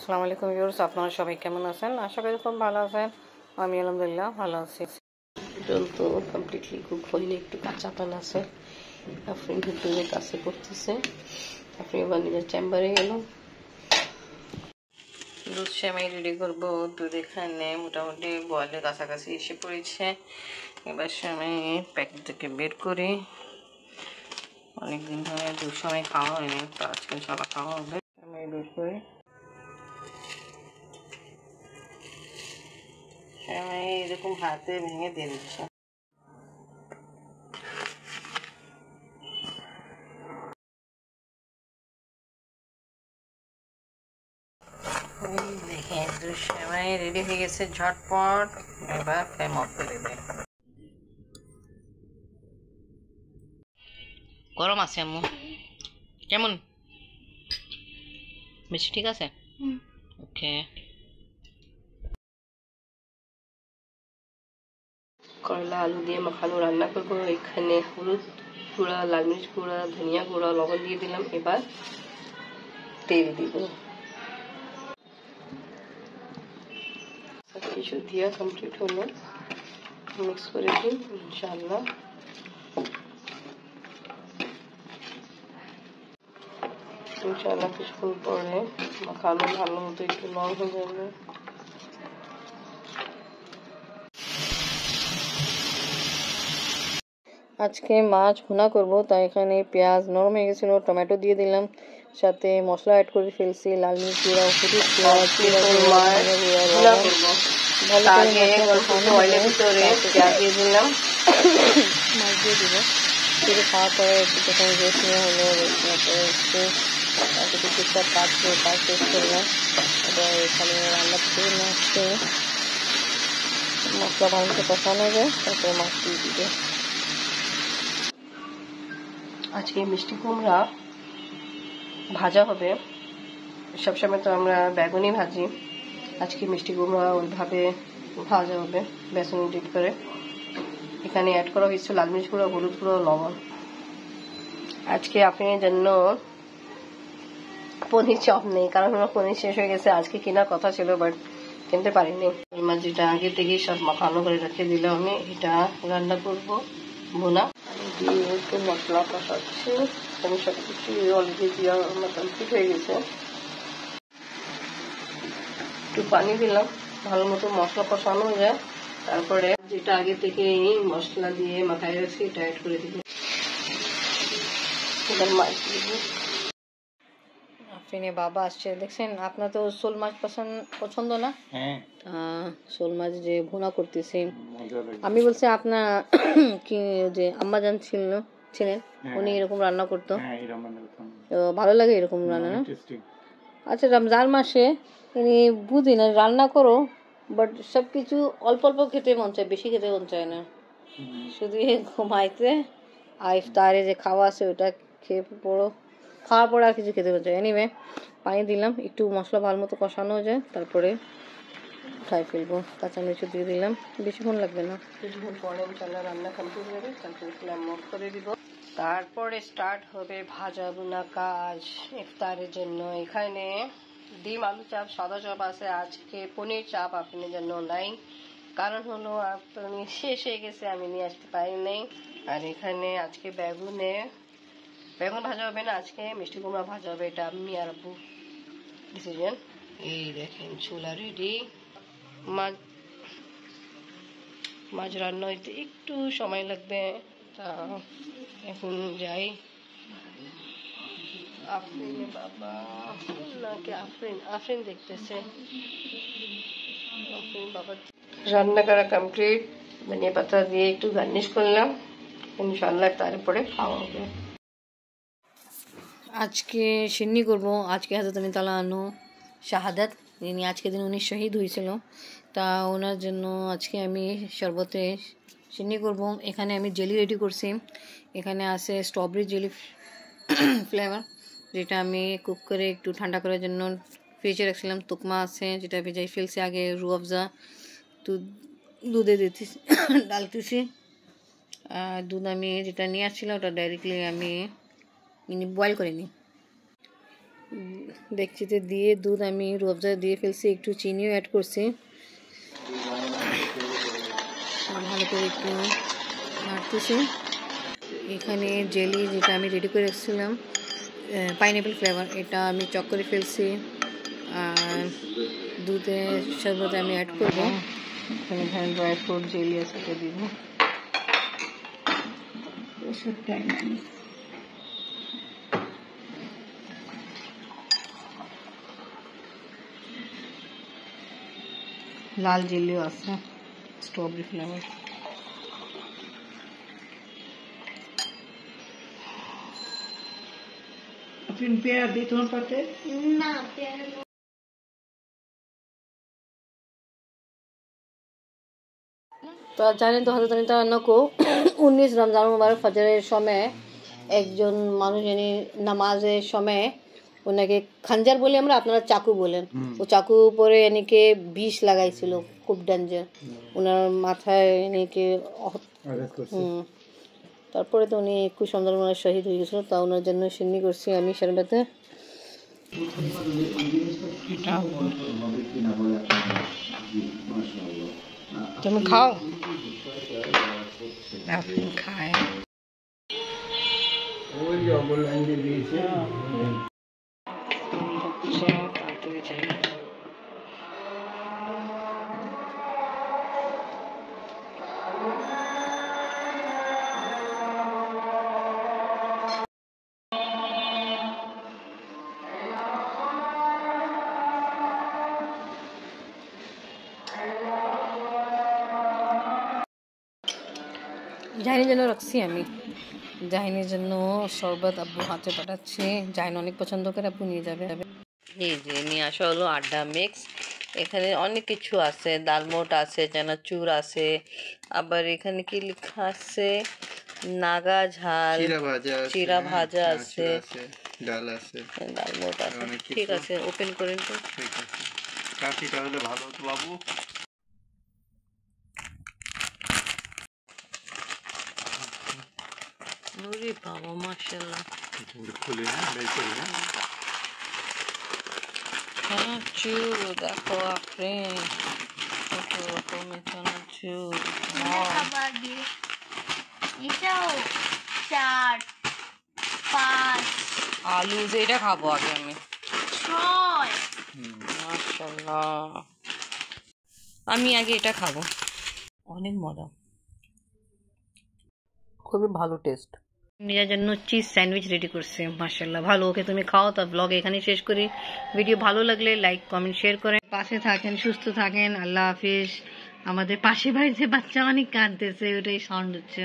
আসসালামু আলাইকুম ভিউয়ার্স, আপনারা সবাই কেমন আছেন? আশা করি খুব ভালো আছেন। আমি আলহামদুলিল্লাহ ভালো আছি। ডল তো কমপ্লিটলি কুক হয়নি, একটু কাঁচা পান আছে। আফরিন ভিতরে কাছে করতেছে, আফরিন এবার নিজের চেম্বারে গেল। দুধ সেমাই রেডি করবো। দুধ এখানে মোটামুটি বয়েলের কাছাকাছি এসে পড়েছে। এবার সেমাই প্যাকেট থেকে বের করি। অনেকদিন ধরে দুধ সেমাই খাওয়া হয়নি, তো আজকে সবাই খাওয়া হবে। সেমাই বের করি, সেমাই এরকম হাতে ভেঙে দিয়ে দিচ্ছে। দেখেন দুধ সেমাই রেডি হয়ে গেছে ঝটপট। এবার ফ্লেম অফ করে দেয়। গরম আছে আম্মু, কেমন বেশি? ঠিক আছে, ওকে। করলা আলু দিয়ে মাখানো রান্না করবো। এখানে হলুদ গুঁড়া, লাল মরিচ গুঁড়া, ধনিয়া গুঁড়া, লবণ দিয়ে দিলাম। এবার তেল দিব। কিছু দিয়া কমপ্লিট হলো, মিক্স করে দিই ইনশাআল্লাহ। ইনশাআল্লাহ কিছুক্ষণ পরে মাখানো ভালো মতো একটু লং হয়ে যাবে। আজকে মাছ ভুনা করব, তাই এখানে পেঁয়াজ নরম হয়ে গেছিল, টমেটো দিয়ে দিলাম, সাথে মশলা অ্যাড করে ফেলছি, লাল মির্চ গুঁড়া, হলুদ গুঁড়া, জিরা গুঁড়া, ধনিয়া গুঁড়া, ভালো করে ভিতরে পেঁয়াজ দিয়ে দিলাম, মাছ দিয়ে দিব। সেটা খাওয়ার পরে একটু যখন রেস্ট নেওয়া হলো, রেস্ট নেওয়ার পরে একটু টুকটাক কাজ শেষ করলাম। এবার এখানে রান্না থেকে মাছকে মশলা ভালো মতো কষানো যায়, তারপরে মাছ দিয়ে দিবে। আজকে মিষ্টি কুমড়া ভাজা হবে। সবসময় তো আমরা বেগুনি ভাজি, আজকে মিষ্টি কুমড়া ওইভাবে ভাজা হবে বেসন ডিপ করে। এখানে অ্যাড করা হয়েছে লাল মরিচ গুঁড়ো, হলুদ গুঁড়ো, লবণ। আজকে আপনার জন্য পনির চপ নেই, কারণ আমার পনির শেষ হয়ে গেছে। আজকে কেনার কথা ছিল, বাট কিনতে পারিনি। মাছ যেটা আগে থেকেই সব মাখানো করে রেখে দিলাম, আমি এটা রান্না করবো ভুনা দিয়ে। একটু মশলা কষাচ্ছি, আমি সব কিছু অলরেডি দেওয়া আমার কমপ্লিট হয়ে গেছে। একটু পানি দিলাম, ভালো মতো মশলা কষানো যায়। তারপরে যেটা আগে থেকে মশলা দিয়ে মাখায় রাখছি এটা অ্যাড করে দিব। এবার মাছ দিব। আফরিনে বাবা আসছে, দেখছেন? আপনার তো শোল মাছ পছন্দ না? শোল মাছ যে ভুনা করতেছি, আমি বলছি আপনার কি যে আম্মাজান ছিলেন, উনি এরকম রান্না করতো, তো ভালো লাগে এরকম রান্না না? আচ্ছা, রমজান মাসে উনি বুঝি না রান্না করো, বাট সব কিছু অল্প অল্প খেতে মন চায়, বেশি খেতে মন চায় না। শুধু ঘুমাইতে আর ইফতারে যে খাওয়া আছে ওটা খেয়ে পড়ো, খাওয়ার পরে আর কিছু খেতে মন চায়। এনিওয়ে পানি দিলাম, একটু মশলা ভালো মতো কষানো যায়, তারপরে উঠাই ফেলবো। কাঁচামরিচ দিয়ে দিলাম, বেশিক্ষণ লাগবে না। কিছুক্ষণ পরে ইনশাআল্লাহ রান্না কমপ্লিট হবে, তারপরে ফ্লেম অফ করে দিব। তারপরে স্টার্ট হবে ভাজা ভুনা কাজ ইফতারের জন্য। এখানে ডিম আলু চাপ, সাদা চাপ আছে। আজকে পনির চাপ আপনার জন্য নাই, কারণ হলো পনির শেষ হয়ে গেছে, আমি নিয়ে আসতে পারি নাই। আর এখানে আজকে বেগুন ভাজা হবে না, আজকে মিষ্টি কুমড়া ভাজা হবে। এটা আমি আর আব্বু ডিসিশন। এই দেখেন চুলা রেডি। মাছ রান্না হইতে একটু সময় লাগবে, তা এখন যাই। আফরিন বাবা নাকি আফরিন দেখতেছে। আফরিন বাবা রান্না করা কমপ্লিট, ধনিয়া পাতা দিয়ে একটু গার্নিশ করলাম। ইনশাআল্লাহ তারপরে খাওয়া হবে। আজকে সিন্নি করব। আজকে হযরত তাআলা আনহু শাহাদাত, যিনি আজকে দিন উনি শহীদ হয়েছিল, তা ওনার জন্য আজকে আমি শরবতে সিন্নি করব। এখানে আমি জেলি রেডি করছি। এখানে আছে স্ট্রবেরি জেলি ফ্লেভার, যেটা আমি কুক করে একটু ঠান্ডা করার জন্য ফ্রিজে রাখছিলাম। তুকমা আছে, যেটা ভেজাই ফেলছি আগে, রুয়াবজা দুধে দিতেছি ডালতেছি। আর দুধ আমি যেটা নিয়ে আসছিলাম ওটা ডাইরেক্টলি আমি বয়েল করে নিই। ডেকচিতে দিয়ে দুধ আমি রুয়াবজা দিয়ে ফেলছি, একটু চিনিও অ্যাড করছি। ভালো করে একটু নাড়তেছি। এখানে জেলি যেটা আমি রেডি করে রাখছিলাম পাইনঅ্যাপেল ফ্লেভার, এটা আমি চক করে ফেলছি। আর দুধের শরবতে আমি অ্যাড করবো। এখানে ড্রাই ফ্রুট জেলি আছে, সেটা দিব। লাল জেলিও আছে, স্ট্রবেরি ফ্লেভার। পেয়ার দিই তোমার পাতে না, তো জানেন তো হযরত আলী তাআলাকো 19 রমজান মুবারক ফজরের সময় একজন মানুষ জানি নামাজের সময় ওনাকে খানজার বলি আমরা, আপনারা চাকু বলেন, ও চাকু উপরে এনেকে বিষ লাগাইছিল, খুব ডেঞ্জার। ওনার মাথায় এনেকে তারপরে তো উনি 21 রমজান মুবারক শহীদ হয়ে গেছিল। তা ওনার জন্য সিন্নি করছি আমি শরবতে। তুমি খাও, খায় জাহিনের জন্য রাখছি আমি। জাহিনের জন্য শরবত আব্বু হাতে পাঠাচ্ছি। জাহিন অনেক পছন্দ করে, আব্বু নিয়ে যাবে। এই যে নিয়ে আসা হলো আড্ডা মিক্স। এখানে অনেক কিছু আছে, দালমোট আছে, চানাচুর আছে, আবার এখানে কি লেখা আছে নাগা ঝাল, চিরা ভাজা আছে, ডাল আছে, দালমোট আছে। ঠিক আছে, ওপেন করেন তো। ঠিক আছে, কাঠিটা হলে ভালো হতো বাবু। নুরি বাবা মাশাআল্লাহ, খুলে না বের করে না। চানাচুর দেখো ফ্রেন্ড, কত রকমের চানাচুর। খাবার দিয়ে এটাও 4 5 আলু যেটা খাবো আগে আমি 6 মাশাআল্লাহ। আমি আগে এটা খাবো, অনেক মজা, খুবই ভালো টেস্ট। নিজের জন্য চিজ স্যান্ডউইচ রেডি করছে, মাশাআল্লাহ ভালো। ওকে তুমি খাও। তা ব্লগ এখানে শেষ করি। ভিডিও ভালো লাগলে লাইক কমেন্ট শেয়ার করেন, পাশে থাকেন, সুস্থ থাকেন। আল্লাহ হাফিজ। আমাদের পাশে বাড়িতে বাচ্চা অনেক কাঁদতেছে, ওটাই সাউন্ড হচ্ছে।